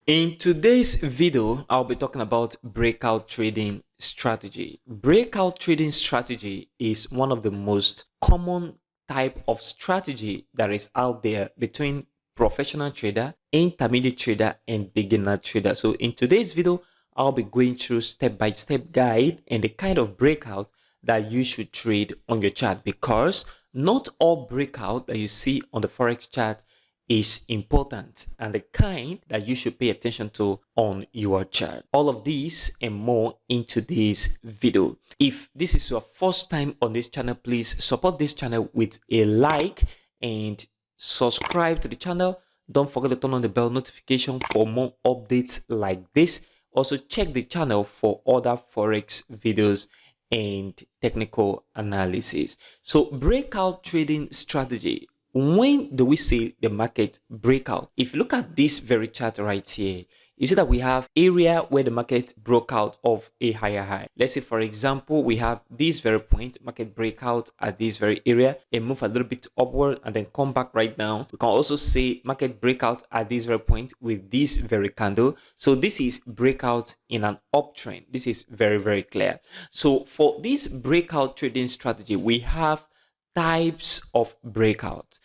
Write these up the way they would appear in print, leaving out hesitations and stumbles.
In today's video, I'll be talking about breakout trading strategy. Breakout trading strategy is one of the most common type of strategy that is out there between professional trader, intermediate trader, and beginner trader. So in today's video, I'll be going through step-by-step guide and the kind of breakout that you should trade on your chart, because not all breakout that you see on the Forex chart is important and the kind that you should pay attention to on your chart. All of these and more in today's video. If this is your first time on this channel, please support this channel with a like and subscribe to the channel. Don't forget to turn on the bell notification for more updates like this. Also check the channel for other Forex videos and technical analysis. So breakout trading strategy. When do we see the market breakout? If you look at this very chart right here, you see that we have area where the market broke out of a higher high. Let's say, for example, we have this very point, market breakout at this very area and move a little bit upward and then come back right down. We can also say market breakout at this very point with this very candle. So this is breakout in an uptrend. This is very, very clear. So for this breakout trading strategy, we have types of breakout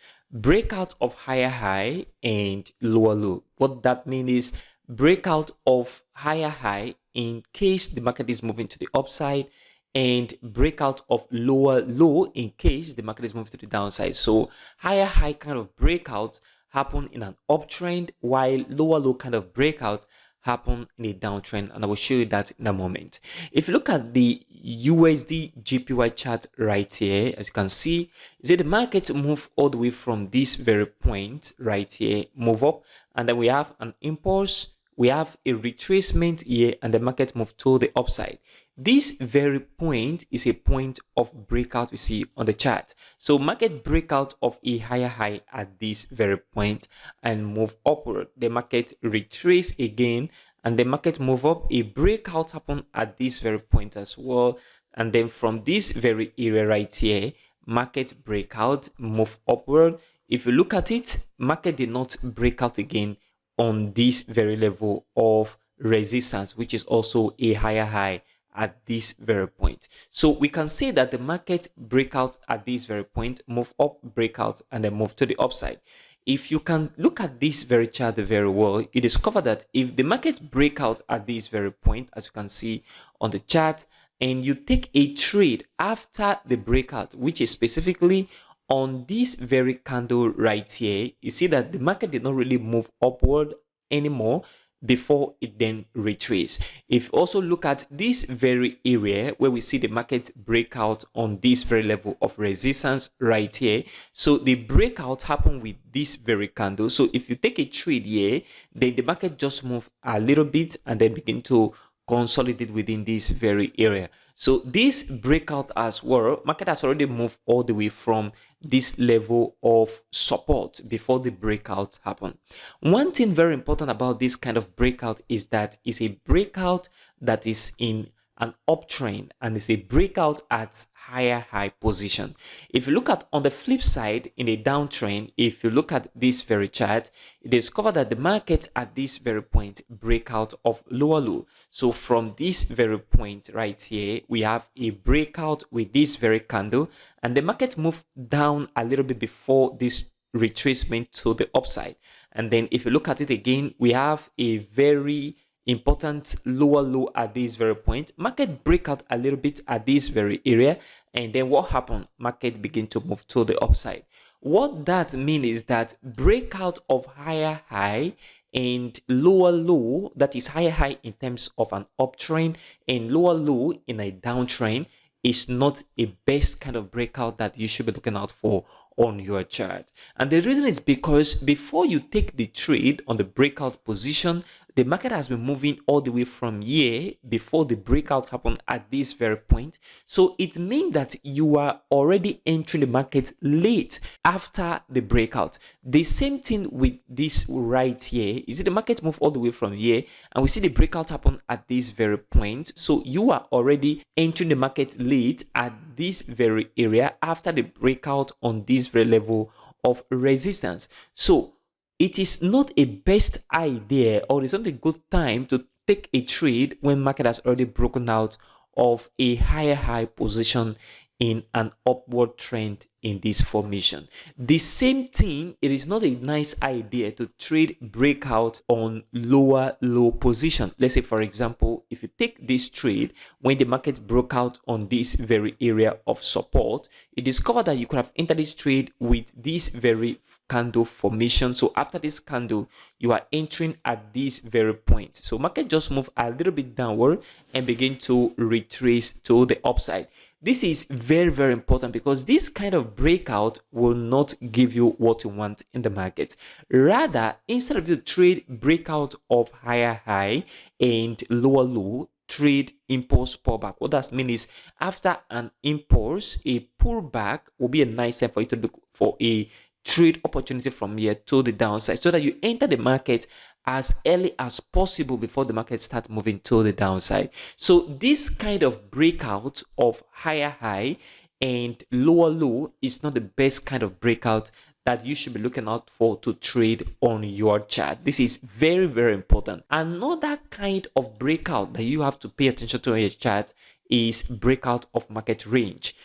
of higher high and lower low. What that means is breakout of higher high in case the market is moving to the upside, and breakout of lower low in case the market is moving to the downside. So higher high kind of breakout happen in an uptrend, while lower low kind of breakout happen in a downtrend, and I will show you that in a moment. If you look at the USDJPY chart right here, as you can see, the market move all the way from this very point right here, move up, and then we have an impulse, we have a retracement here, and the market move to the upside. This very point is a point of breakout we see on the chart. So market breakout of a higher high at this very point and move upward. The market retrace again and the market move up. A breakout happen at this very point as well. And then from this very area right here, market breakout, move upward. If you look at it, market did not break out again on this very level of resistance, which is also a higher high at this very point. So we can say that the market breakout at this very point, move up, breakout, and then move to the upside. If you can look at this very chart very well, you discover that if the market breakout at this very point, as you can see on the chart, and you take a trade after the breakout, which is specifically on this very candle right here, you see that the market did not really move upward anymore before it then retrace. If you also look at this very area where we see the market breakout on this very level of resistance right here, so the breakout happened with this very candle. So if you take a trade here, then the market just move a little bit and then begin to consolidate within this very area. So this breakout as well, market has already moved all the way from this level of support before the breakout happened. One thing very important about this kind of breakout is that it's a breakout that is in an uptrend and it's a breakout at higher high position. If you look at on the flip side in a downtrend, if you look at this very chart, you discover that the market at this very point breakout of lower low. So from this very point right here, we have a breakout with this very candle, and the market moved down a little bit before this retracement to the upside. And then if you look at it again, we have a very important lower low at this very point. Market breakout a little bit at this very area, and then what happened? Market begin to move to the upside. What that means is that breakout of higher high and lower low, that is higher high in terms of an uptrend and lower low in a downtrend, is not a best kind of breakout that you should be looking out for on your chart. And the reason is because before you take the trade on the breakout position, the market has been moving all the way from here before the breakout happened at this very point. So it means that you are already entering the market late after the breakout. The same thing with this right here. You see the market move all the way from here and we see the breakout happen at this very point. So you are already entering the market late at this very area after the breakout on this very level of resistance. So it is not a best idea, or it's not a good time to take a trade when market has already broken out of a higher high position in an upward trend in this formation. The same thing, it is not a nice idea to trade breakout on lower low position. Let's say, for example, if you take this trade when the market broke out on this very area of support, you discover that you could have entered this trade with this very candle formation. So after this candle, you are entering at this very point. So market just move a little bit downward and begin to retrace to the upside. This is very, very important because this kind of breakout will not give you what you want in the market. Rather, instead of you trade breakout of higher high and lower low, trade impulse pullback. What that means is after an impulse, a pullback will be a nice time for you to look for a trade opportunity from here to the downside, so that you enter the market as early as possible before the market starts moving to the downside. So this kind of breakout of higher high and lower low is not the best kind of breakout that you should be looking out for to trade on your chart. This is very, very important. Another kind of breakout that you have to pay attention to on your chart is breakout of market range.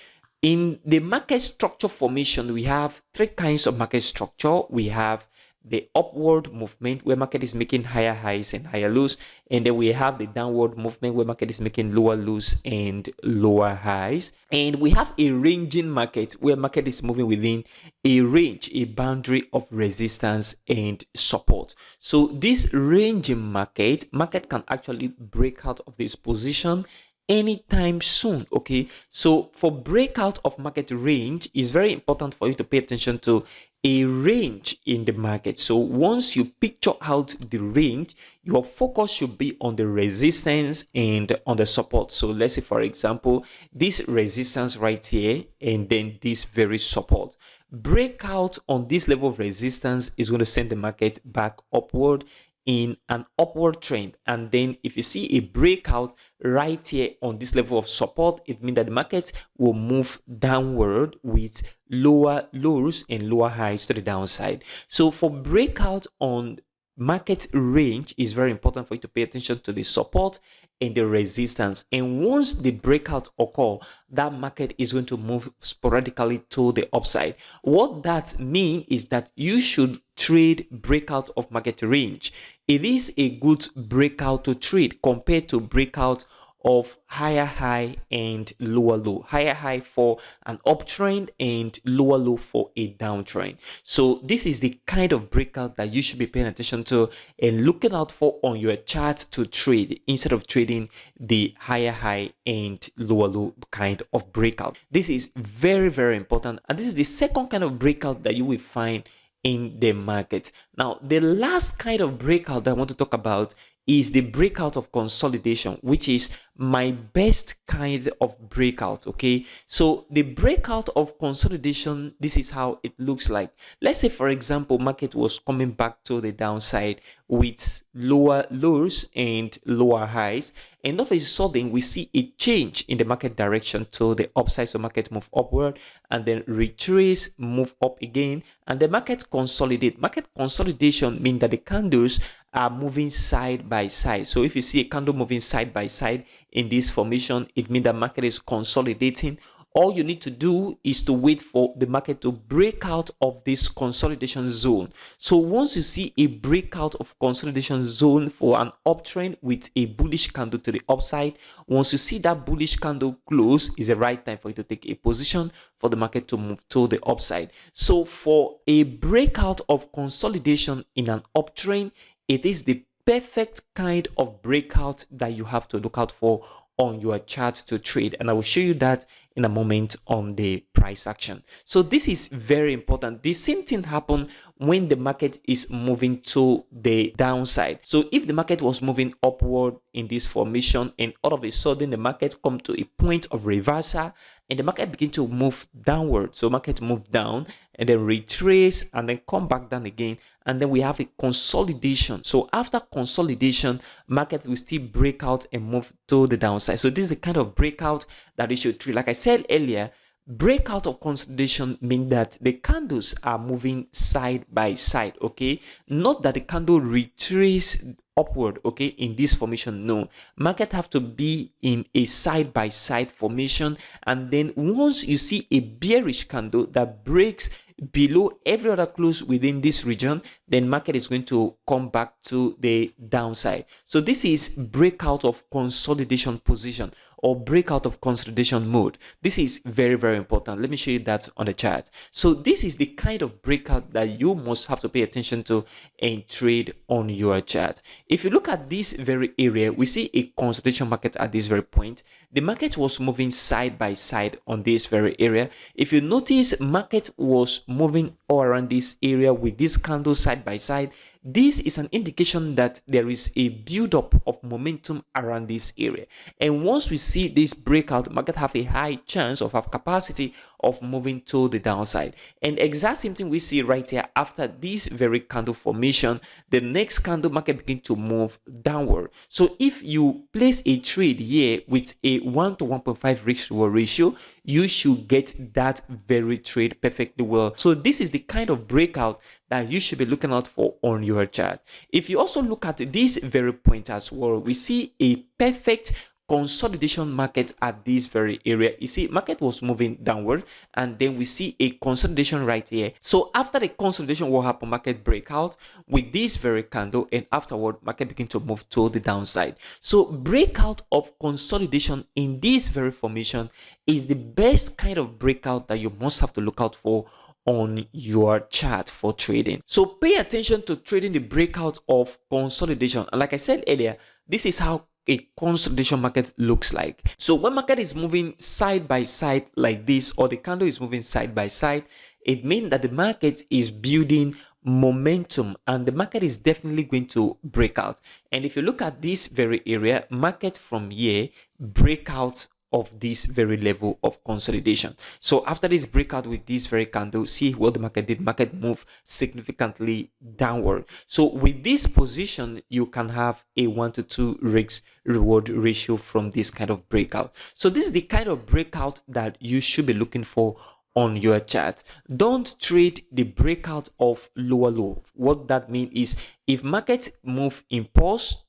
In the market structure formation, we have three kinds of market structure. We have the upward movement where market is making higher highs and higher lows, and then we have the downward movement where market is making lower lows and lower highs, and we have a ranging market where market is moving within a range, a boundary of resistance and support. So this ranging market can actually break out of this position anytime soon. Okay, so for breakout of market range, is very important for you to pay attention to a range in the market. So once you picture out the range, your focus should be on the resistance and on the support. So let's say, for example, this resistance right here and then this very support. Breakout on this level of resistance is going to send the market back upward in an upward trend, and then if you see a breakout right here on this level of support, it means that the market will move downward with lower lows and lower highs to the downside. So for breakout on market range, is very important for you to pay attention to the support and the resistance, and once the breakout occur, that market is going to move sporadically to the upside. What that means is that you should trade breakout of market range. It is a good breakout to trade compared to breakout of higher high and lower low. Higher high for an uptrend and lower low for a downtrend. So this is the kind of breakout that you should be paying attention to and looking out for on your chart to trade, instead of trading the higher high and lower low kind of breakout. This is very, very important, and this is the second kind of breakout that you will find in the market. Now, the last kind of breakout that I want to talk about is the breakout of consolidation, which is my best kind of breakout. Okay, so the breakout of consolidation, this is how it looks like. Let's say, for example, market was coming back to the downside with lower lows and lower highs, and all of a sudden we see a change in the market direction to the upside. So market move upward and then retrace, move up again, and the market consolidate. Market consolidation means that the candles are moving side by side. So if you see a candle moving side by side in this formation, it means the market is consolidating. All you need to do is to wait for the market to break out of this consolidation zone. So once you see a breakout of consolidation zone for an uptrend with a bullish candle to the upside, once you see that bullish candle close, is the right time for you to take a position for the market to move to the upside. So for a breakout of consolidation in an uptrend, it is the perfect kind of breakout that you have to look out for on your chart to trade, and I will show you that in a moment on the price action. So this is very important. The same thing happens when the market is moving to the downside. So if the market was moving upward in this formation and all of a sudden the market come to a point of reversal and the market begin to move downward, so market move down and then retrace and then come back down again, and then we have a consolidation. So after consolidation, market will still break out and move to the downside. So this is the kind of breakout that you should treat. Like I said earlier, Breakout of consolidation means that the candles are moving side by side, okay? Not that the candle retrace upward, okay, in this formation. No, market have to be in a side by side formation, and then once you see a bearish candle that breaks below every other close within this region, then market is going to come back to the downside. So this is breakout of consolidation position or breakout of consolidation mode. This is very, very important. Let me show you that on the chart. So this is the kind of breakout that you must have to pay attention to and trade on your chart. If you look at this very area, we see a consolidation market at this very point. The market was moving side by side on this very area. If you notice, market was moving all around this area with this candle side by side. This is an indication that there is a build-up of momentum around this area. And once we see this breakout, market have a high chance of have capacity of moving to the downside. And exact same thing we see right here after this very candle formation, the next candle market begin to move downward. So if you place a trade here with a 1 to 1.5 risk reward ratio, you should get that very trade perfectly well. So this is the kind of breakout that you should be looking out for on your chart. If you also look at this very point as well, we see a perfect consolidation market at this very area. You see, market was moving downward, and then we see a consolidation right here. So after the consolidation, what happened? Market breakout with this very candle, and afterward, market begin to move to the downside. So breakout of consolidation in this very formation is the best kind of breakout that you must have to look out for on your chart for trading. So pay attention to trading the breakout of consolidation. And like I said earlier, this is how a consolidation market looks like. So when market is moving side by side like this, or the candle is moving side by side, it means that the market is building momentum and the market is definitely going to break out. And if you look at this very area, market from here break out of this very level of consolidation. So after this breakout with this very candle, see what the market did. Market moved significantly downward. So with this position, you can have a 1 to 2 risk reward ratio from this kind of breakout. So this is the kind of breakout that you should be looking for on your chart. Don't trade the breakout of lower low. What that means is if market move impulse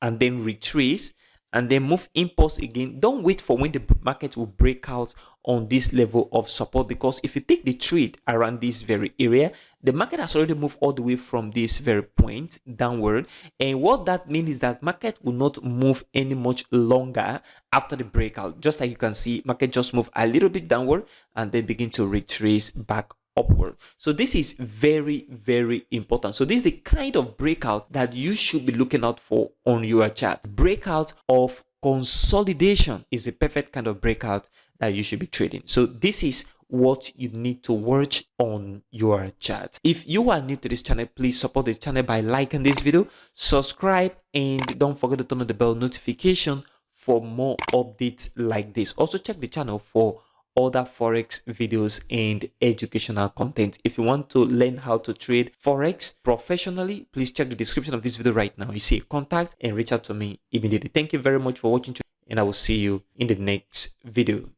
and then retrace and then move impulse again, don't wait for when the market will break out on this level of support, because if you take the trade around this very area, the market has already moved all the way from this very point downward. And what that means is that market will not move any much longer after the breakout. Just like you can see, market just move a little bit downward and then begin to retrace back upward. So this is very, very important. So this is the kind of breakout that you should be looking out for on your chart. Breakout of consolidation is a perfect kind of breakout that you should be trading. So this is what you need to watch on your chart. If you are new to this channel, please support this channel by liking this video, subscribe, and don't forget to turn on the bell notification for more updates like this. Also check the channel for other forex videos and educational content. If you want to learn how to trade forex professionally, please check the description of this video right now. You see contact and reach out to me immediately. Thank you very much for watching, and I will see you in the next video.